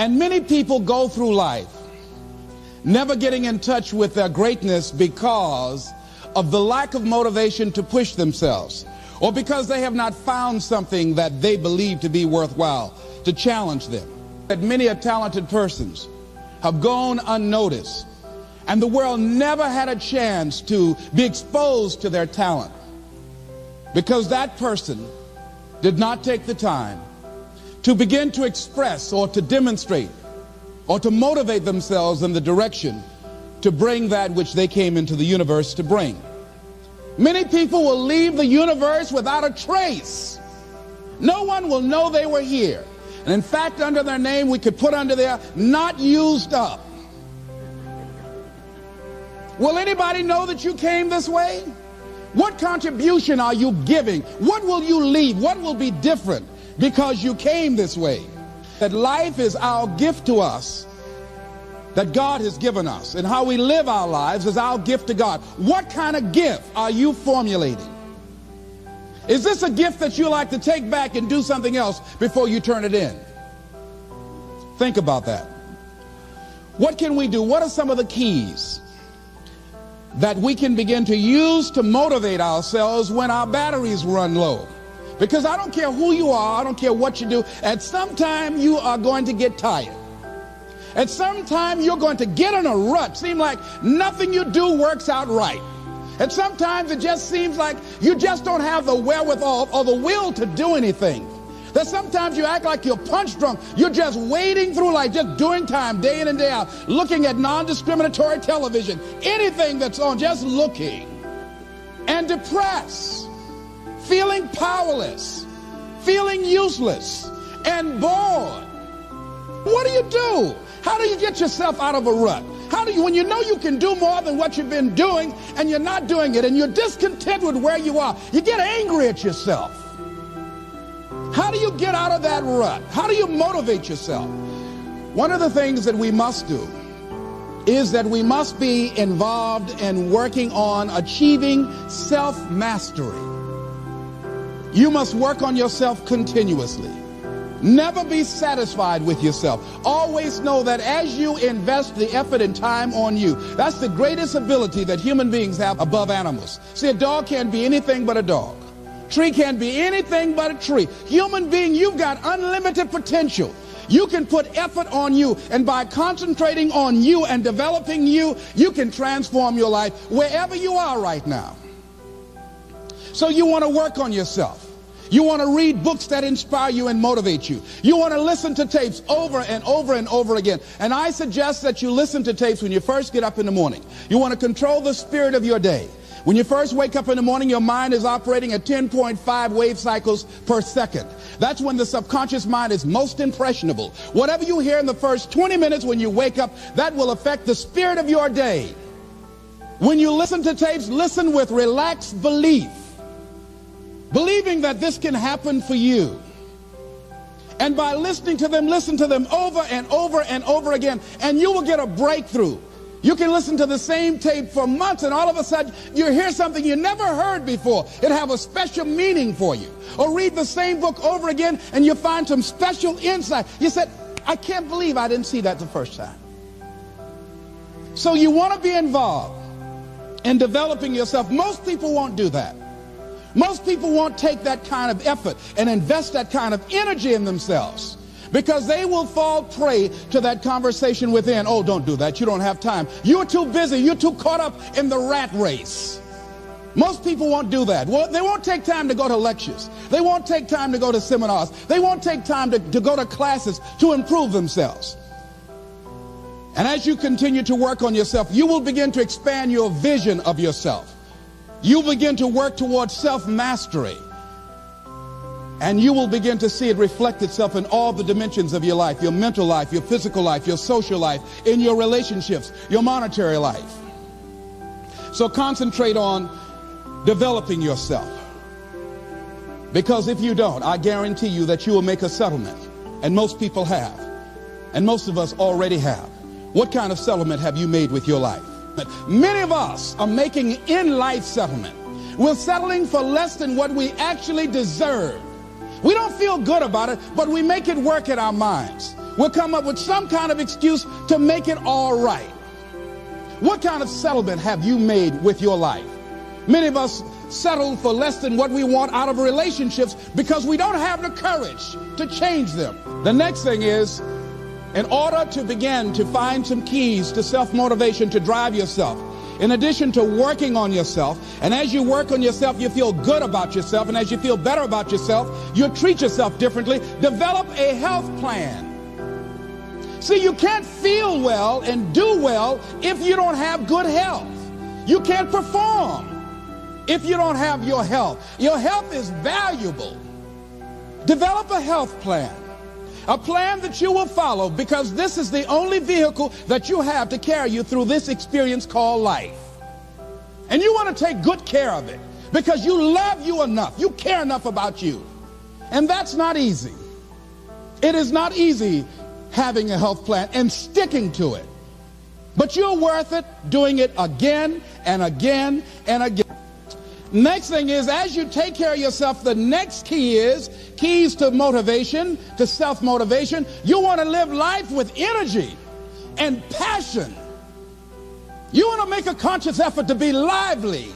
And many people go through life never getting in touch with their greatness because of the lack of motivation to push themselves, or because they have not found something that they believe to be worthwhile to challenge them. That many talented persons have gone unnoticed, and the world never had a chance to be exposed to their talent because that person did not take the time to begin to express or to demonstrate or to motivate themselves in the direction to bring that which they came into the universe to bring. Many people will leave the universe without a trace. No one will know they were here. And in fact, under their name, we could put under there, not used up. Will anybody know that you came this way? What contribution are you giving? What will you leave? What will be different because you came this way? That life is our gift to us, that God has given us, and how we live our lives is our gift to God. What kind of gift are you formulating? Is this a gift that you like to take back and do something else before you turn it in? Think about that. What can we do? What are some of the keys that we can begin to use to motivate ourselves when our batteries run low? Because I don't care who you are, I don't care what you do, at some time you are going to get tired. At some time you're going to get in a rut. Seem like nothing you do works out right. And sometimes it just seems like you just don't have the wherewithal or the will to do anything. That sometimes you act like you're punch drunk. You're just wading through life, just doing time day in and day out, looking at non-discriminatory television, anything that's on, just looking. And depressed, feeling powerless, feeling useless, and bored. What do you do? How do you get yourself out of a rut? How do you, when you know you can do more than what you've been doing and you're not doing it and you're discontent with where you are, you get angry at yourself. How do you get out of that rut? How do you motivate yourself? One of the things that we must do is that we must be involved in working on achieving self-mastery. You must work on yourself continuously. Never be satisfied with yourself. Always know that as you invest the effort and time on you, that's the greatest ability that human beings have above animals. See, a dog can't be anything but a dog. Tree can't be anything but a tree. Human being, you've got unlimited potential. You can put effort on you, and by concentrating on you and developing you, you can transform your life wherever you are right now. So you want to work on yourself. You want to read books that inspire you and motivate you. You want to listen to tapes over and over and over again. And I suggest that you listen to tapes when you first get up in the morning. You want to control the spirit of your day. When you first wake up in the morning, your mind is operating at 10.5 wave cycles per second. That's when the subconscious mind is most impressionable. Whatever you hear in the first 20 minutes when you wake up, that will affect the spirit of your day. When you listen to tapes, listen with relaxed belief, believing that this can happen for you. And by listening to them, listen to them over and over and over again, and you will get a breakthrough. You can listen to the same tape for months, and all of a sudden you hear something you never heard before. It'll have a special meaning for you. Or read the same book over again, and you find some special insight. You said, I can't believe I didn't see that the first time. So you want to be involved in developing yourself. Most people won't do that. Most people won't take that kind of effort and invest that kind of energy in themselves, because they will fall prey to that conversation within. Oh, don't do that. You don't have time. You're too busy. You're too caught up in the rat race. Most people won't do that. Well, they won't take time to go to lectures. They won't take time to go to seminars. They won't take time to go to classes to improve themselves. And as you continue to work on yourself, you will begin to expand your vision of yourself. You begin to work towards self-mastery. And you will begin to see it reflect itself in all the dimensions of your life, your mental life, your physical life, your social life, in your relationships, your monetary life. So concentrate on developing yourself. Because if you don't, I guarantee you that you will make a settlement. And most people have. And most of us already have. What kind of settlement have you made with your life? Many of us are making in-life settlement. We're settling for less than what we actually deserve. We don't feel good about it, but we make it work in our minds. We'll come up with some kind of excuse to make it all right. What kind of settlement have you made with your life? Many of us settle for less than what we want out of relationships because we don't have the courage to change them. The next thing is, in order to begin to find some keys to self-motivation to drive yourself, in addition to working on yourself, and as you work on yourself, you feel good about yourself, and as you feel better about yourself, you treat yourself differently. Develop a health plan. See, you can't feel well and do well if you don't have good health. You can't perform if you don't have your health. Your health is valuable. Develop a health plan. A plan that you will follow, because this is the only vehicle that you have to carry you through this experience called life. And you want to take good care of it because you love you enough. You care enough about you. And that's not easy. It is not easy having a health plan and sticking to it. But you're worth it doing it again and again and again. Next thing is, as you take care of yourself, the next key is keys to motivation, to self-motivation. You want to live life with energy and passion. You want to make a conscious effort to be lively.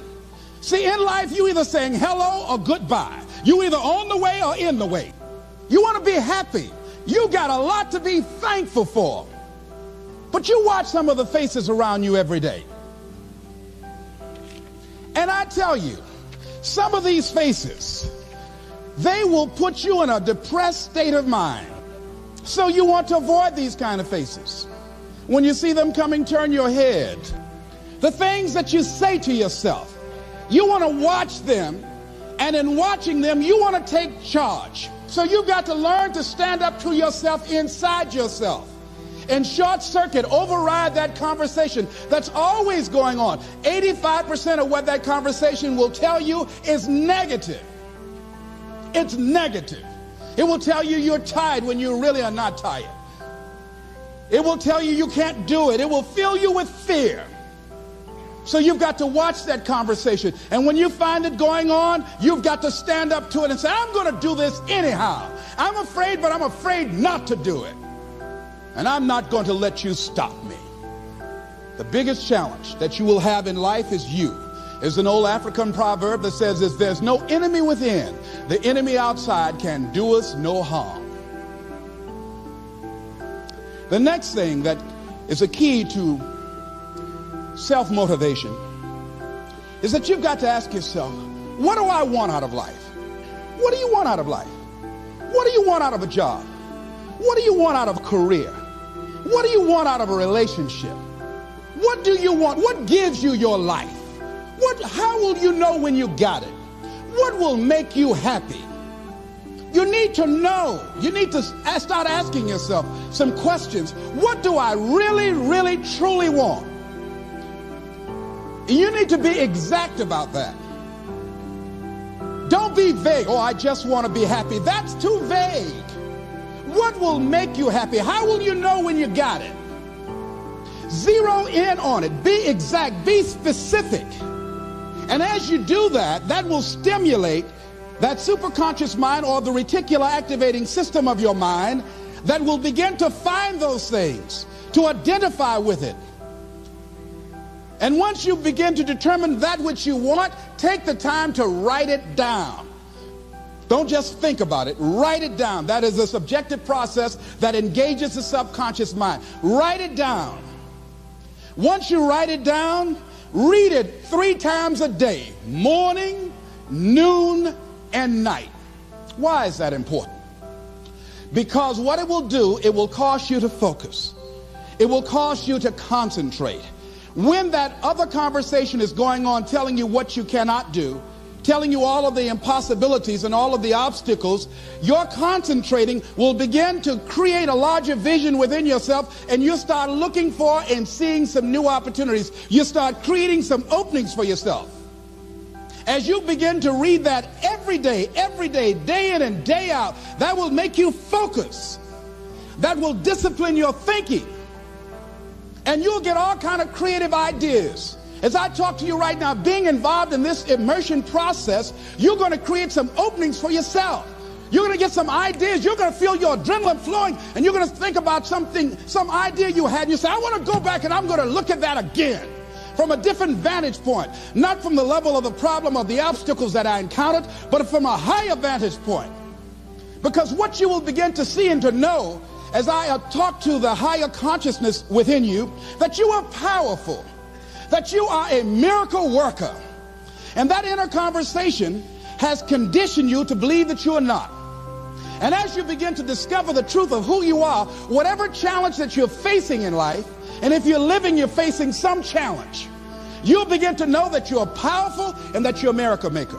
See, in life, you either saying hello or goodbye. You either on the way or in the way. You want to be happy. You got a lot to be thankful for. But you watch some of the faces around you every day. And I tell you, some of these faces, they will put you in a depressed state of mind. So you want to avoid these kind of faces. When you see them coming, turn your head. The things that you say to yourself, you want to watch them, and in watching them, you want to take charge. So you've got to learn to stand up to yourself inside yourself and short circuit, override that conversation that's always going on. 85% of what that conversation will tell you is negative. It's negative. It will tell you you're tired when you really are not tired. It will tell you you can't do it. It will fill you with fear. So you've got to watch that conversation. And when you find it going on, you've got to stand up to it and say, I'm going to do this anyhow. I'm afraid, but I'm afraid not to do it. And I'm not going to let you stop me. The biggest challenge that you will have in life is you. There's an old African proverb that says, if there's no enemy within, the enemy outside can do us no harm. The next thing that is a key to self-motivation is that you've got to ask yourself, what do I want out of life? What do you want out of life? What do you want out of a job? What do you want out of a career? What do you want out of a relationship? What do you want? What gives you your life? How will you know when you got it? What will make you happy? You need to know. You need to start asking yourself some questions. What do I really, really, truly want? You need to be exact about that. Don't be vague. Oh, I just want to be happy. That's too vague. What will make you happy? How will you know when you got it? Zero in on it. Be exact. Be specific. And as you do that, that will stimulate that superconscious mind, or the reticular activating system of your mind, that will begin to find those things, to identify with it. And once you begin to determine that which you want, take the time to write it down. Don't just think about it. Write it down. That is a subjective process that engages the subconscious mind. Write it down. Once you write it down, read it 3 times a day, morning, noon, and night. Why is that important? Because what it will do, it will cause you to focus. It will cause you to concentrate. When that other conversation is going on telling you what you cannot do, telling you all of the impossibilities and all of the obstacles, your concentrating will begin to create a larger vision within yourself, and you start looking for and seeing some new opportunities. You start creating some openings for yourself. As you begin to read that every day, day in and day out, that will make you focus. That will discipline your thinking. And you'll get all kind of creative ideas. As I talk to you right now, being involved in this immersion process, you're going to create some openings for yourself. You're going to get some ideas. You're going to feel your adrenaline flowing, and you're going to think about some idea you had. And you say, I want to go back and I'm going to look at that again from a different vantage point, not from the level of the problem or the obstacles that I encountered, but from a higher vantage point. Because what you will begin to see and to know as I talk to the higher consciousness within you, that you are powerful, that you are a miracle worker. And that inner conversation has conditioned you to believe that you are not. And as you begin to discover the truth of who you are, whatever challenge that you're facing in life, and if you're living, you're facing some challenge, you'll begin to know that you're powerful and that you're a miracle maker.